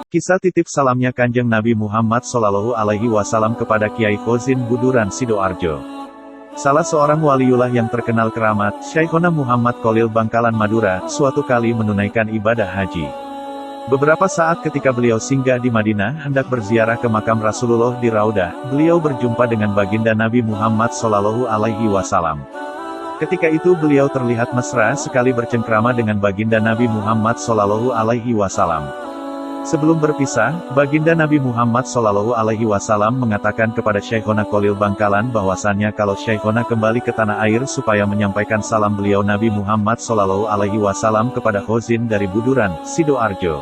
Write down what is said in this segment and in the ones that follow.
Kisah titip salamnya Kanjeng Nabi Muhammad SAW kepada Kiai Khozin Buduran Sidoarjo. Salah seorang waliullah yang terkenal keramat, Syekhona Muhammad Kholil Bangkalan Madura, suatu kali menunaikan ibadah haji. Beberapa saat ketika beliau singgah di Madinah hendak berziarah ke makam Rasulullah di Raudah, beliau berjumpa dengan baginda Nabi Muhammad SAW. Ketika itu beliau terlihat mesra sekali bercengkrama dengan baginda Nabi Muhammad SAW. Sebelum berpisah, baginda Nabi Muhammad SAW mengatakan kepada Syekhona Kholil Bangkalan bahwasannya kalau Syekhona kembali ke tanah air supaya menyampaikan salam beliau Nabi Muhammad SAW kepada Khozin dari Buduran, Sidoarjo.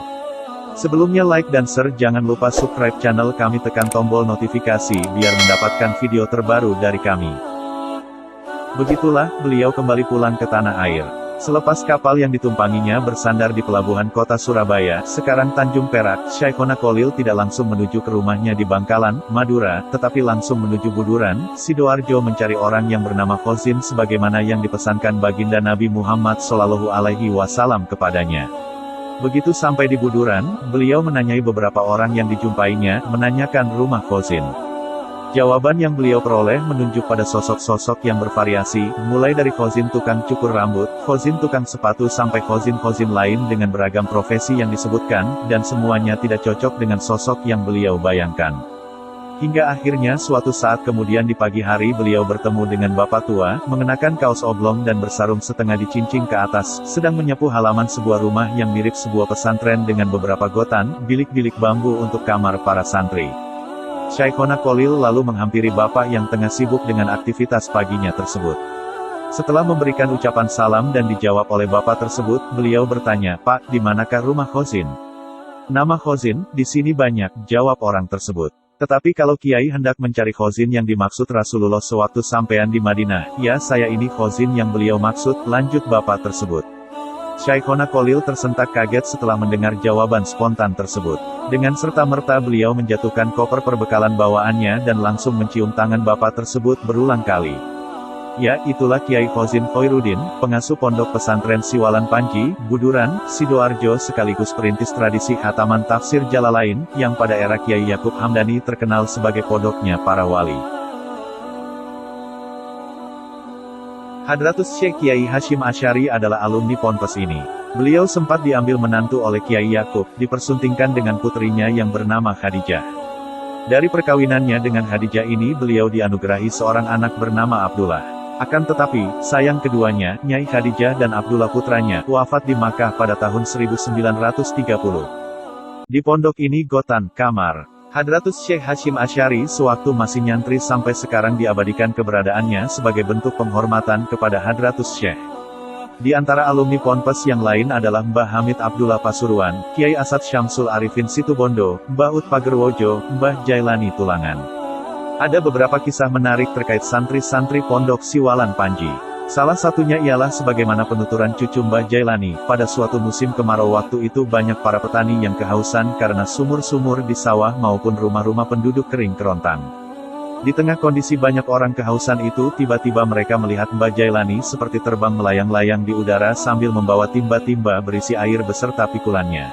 Sebelumnya like dan share, jangan lupa subscribe channel kami, tekan tombol notifikasi biar mendapatkan video terbaru dari kami. Begitulah, beliau kembali pulang ke tanah air. Selepas kapal yang ditumpanginya bersandar di pelabuhan kota Surabaya, sekarang Tanjung Perak, Syekhona Kholil tidak langsung menuju ke rumahnya di Bangkalan, Madura, tetapi langsung menuju Buduran, Sidoarjo mencari orang yang bernama Khozin sebagaimana yang dipesankan baginda Nabi Muhammad SAW kepadanya. Begitu sampai di Buduran, beliau menanyai beberapa orang yang dijumpainya, menanyakan rumah Khozin. Jawaban yang beliau peroleh menunjuk pada sosok-sosok yang bervariasi, mulai dari Khozin tukang cukur rambut, Khozin tukang sepatu sampai Khozin-Khozin lain dengan beragam profesi yang disebutkan, dan semuanya tidak cocok dengan sosok yang beliau bayangkan. Hingga akhirnya suatu saat kemudian di pagi hari beliau bertemu dengan bapak tua, mengenakan kaos oblong dan bersarung setengah dicincing ke atas, sedang menyapu halaman sebuah rumah yang mirip sebuah pesantren dengan beberapa gotan, bilik-bilik bambu untuk kamar para santri. Syekhona Kholil lalu menghampiri bapak yang tengah sibuk dengan aktivitas paginya tersebut. Setelah memberikan ucapan salam dan dijawab oleh bapak tersebut, beliau bertanya, "Pak, di manakah rumah Khozin?" "Nama Khozin, di sini banyak," jawab orang tersebut. "Tetapi kalau Kiai hendak mencari Khozin yang dimaksud Rasulullah sewaktu sampean di Madinah, ya saya ini Khozin yang beliau maksud," lanjut bapak tersebut. Syekhona Kholil tersentak kaget setelah mendengar jawaban spontan tersebut. Dengan serta-merta beliau menjatuhkan koper perbekalan bawaannya dan langsung mencium tangan bapak tersebut berulang kali. Ya, itulah Kiai Khozin Khairuddin, pengasuh pondok pesantren Siwalan Panji, Buduran, Sidoarjo sekaligus perintis tradisi khataman tafsir Jalalain, yang pada era Kiai Yakub Hamdani terkenal sebagai pondoknya para wali. Hadratus Syekh Kiai Hashim Asy'ari adalah alumni ponpes ini. Beliau sempat diambil menantu oleh Kiai Yakub, dipersuntingkan dengan putrinya yang bernama Khadijah. Dari perkawinannya dengan Khadijah ini beliau dianugerahi seorang anak bernama Abdullah. Akan tetapi, sayang keduanya, Nyai Khadijah dan Abdullah putranya, wafat di Makkah pada tahun 1930. Di pondok ini gotan, kamar. Hadratus Syekh Hashim Asy'ari sewaktu masih nyantri sampai sekarang diabadikan keberadaannya sebagai bentuk penghormatan kepada Hadratus Syekh. Di antara alumni ponpes yang lain adalah Mbah Hamid Abdullah Pasuruan, Kiai Asad Syamsul Arifin Situbondo, Mbah Ut Pagerwojo, Mbah Jailani Tulangan. Ada beberapa kisah menarik terkait santri-santri pondok Siwalan Panji. Salah satunya ialah sebagaimana penuturan cucu Mbah Jailani, pada suatu musim kemarau waktu itu banyak para petani yang kehausan karena sumur-sumur di sawah maupun rumah-rumah penduduk kering kerontang. Di tengah kondisi banyak orang kehausan itu tiba-tiba mereka melihat Mbah Jailani seperti terbang melayang-layang di udara sambil membawa timba-timba berisi air beserta pikulannya.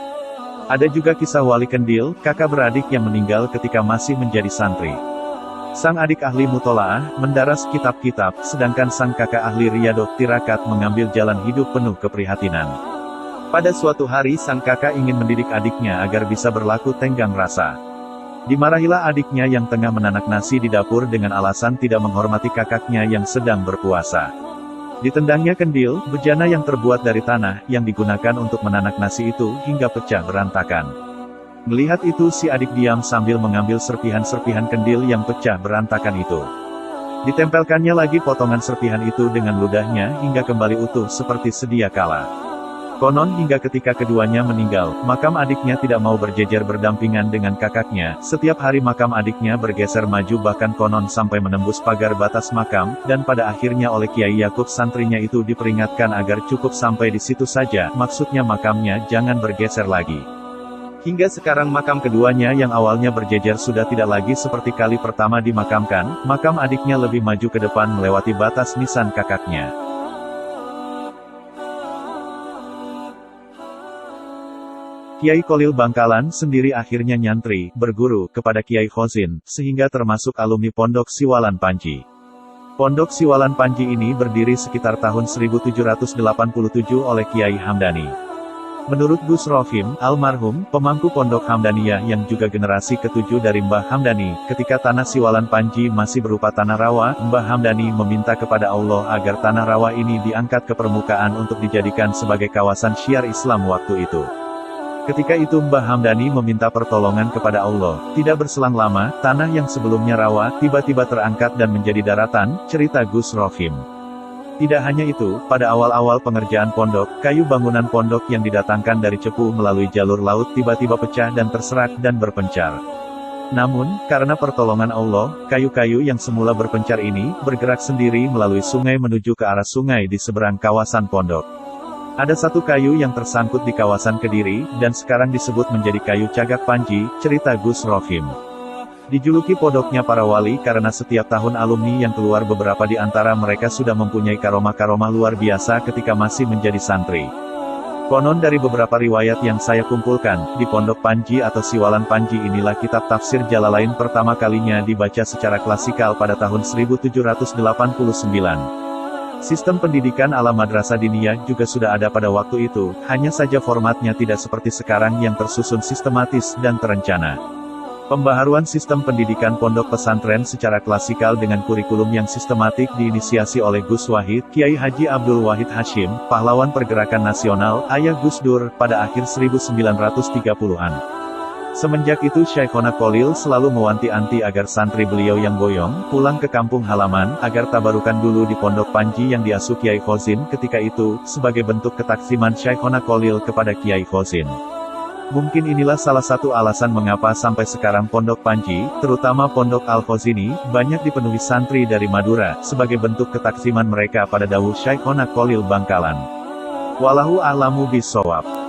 Ada juga kisah Wali Kendil, kakak beradik yang meninggal ketika masih menjadi santri. Sang adik ahli mutolaah, mendaras kitab-kitab, sedangkan sang kakak ahli riyadhah tirakat mengambil jalan hidup penuh keprihatinan. Pada suatu hari sang kakak ingin mendidik adiknya agar bisa berlaku tenggang rasa. Dimarahilah adiknya yang tengah menanak nasi di dapur dengan alasan tidak menghormati kakaknya yang sedang berpuasa. Ditendangnya kendil, bejana yang terbuat dari tanah, yang digunakan untuk menanak nasi itu, hingga pecah berantakan. Melihat itu si adik diam sambil mengambil serpihan-serpihan kendil yang pecah berantakan itu. Ditempelkannya lagi potongan serpihan itu dengan ludahnya hingga kembali utuh seperti sedia kala. Konon hingga ketika keduanya meninggal, makam adiknya tidak mau berjejer berdampingan dengan kakaknya. Setiap hari makam adiknya bergeser maju bahkan konon sampai menembus pagar batas makam, dan pada akhirnya oleh Kiai Yakub santrinya itu diperingatkan agar cukup sampai di situ saja, maksudnya makamnya jangan bergeser lagi. Hingga sekarang makam keduanya yang awalnya berjejer sudah tidak lagi seperti kali pertama dimakamkan, makam adiknya lebih maju ke depan melewati batas nisan kakaknya. Kiai Kholil Bangkalan sendiri akhirnya nyantri, berguru, kepada Kiai Khozin, sehingga termasuk alumni Pondok Siwalan Panji. Pondok Siwalan Panji ini berdiri sekitar tahun 1787 oleh Kiai Hamdani. Menurut Gus Rofim, almarhum, pemangku Pondok Hamdaniyah yang juga generasi ketujuh dari Mbah Hamdani, ketika tanah Siwalan Panji masih berupa tanah rawa, Mbah Hamdani meminta kepada Allah agar tanah rawa ini diangkat ke permukaan untuk dijadikan sebagai kawasan syiar Islam waktu itu. Ketika itu Mbah Hamdani meminta pertolongan kepada Allah. Tidak berselang lama, tanah yang sebelumnya rawa, tiba-tiba terangkat dan menjadi daratan, cerita Gus Rofim. Tidak hanya itu, pada awal-awal pengerjaan pondok, kayu bangunan pondok yang didatangkan dari Cepu melalui jalur laut tiba-tiba pecah dan terserak dan berpencar. Namun, karena pertolongan Allah, kayu-kayu yang semula berpencar ini, bergerak sendiri melalui sungai menuju ke arah sungai di seberang kawasan pondok. Ada satu kayu yang tersangkut di kawasan Kediri, dan sekarang disebut menjadi kayu Cagak Panji, cerita Gus Rofim. Dijuluki pondoknya para wali karena setiap tahun alumni yang keluar beberapa di antara mereka sudah mempunyai karomah-karomah luar biasa ketika masih menjadi santri. Konon dari beberapa riwayat yang saya kumpulkan, di Pondok Panji atau Siwalan Panji inilah kitab tafsir Jalalain pertama kalinya dibaca secara klasikal pada tahun 1789. Sistem pendidikan ala madrasah diniyah juga sudah ada pada waktu itu, hanya saja formatnya tidak seperti sekarang yang tersusun sistematis dan terencana. Pembaharuan sistem pendidikan pondok pesantren secara klasikal dengan kurikulum yang sistematik diinisiasi oleh Gus Wahid, Kiai Haji Abdul Wahid Hashim, pahlawan pergerakan nasional, ayah Gus Dur, pada akhir 1930-an. Semenjak itu Syekhona Kholil selalu mewanti-anti agar santri beliau yang boyong, pulang ke kampung halaman, agar tabarukan dulu di Pondok Panji yang diasuh Kiai Khozin ketika itu, sebagai bentuk ketaksiman Syekhona Kholil kepada Kiai Khozin. Mungkin inilah salah satu alasan mengapa sampai sekarang Pondok Panji, terutama Pondok Al-Khozini, banyak dipenuhi santri dari Madura, sebagai bentuk ketaksiman mereka pada dawuh Syekhona Kholil Bangkalan. Wallahu a'lamu bishawab.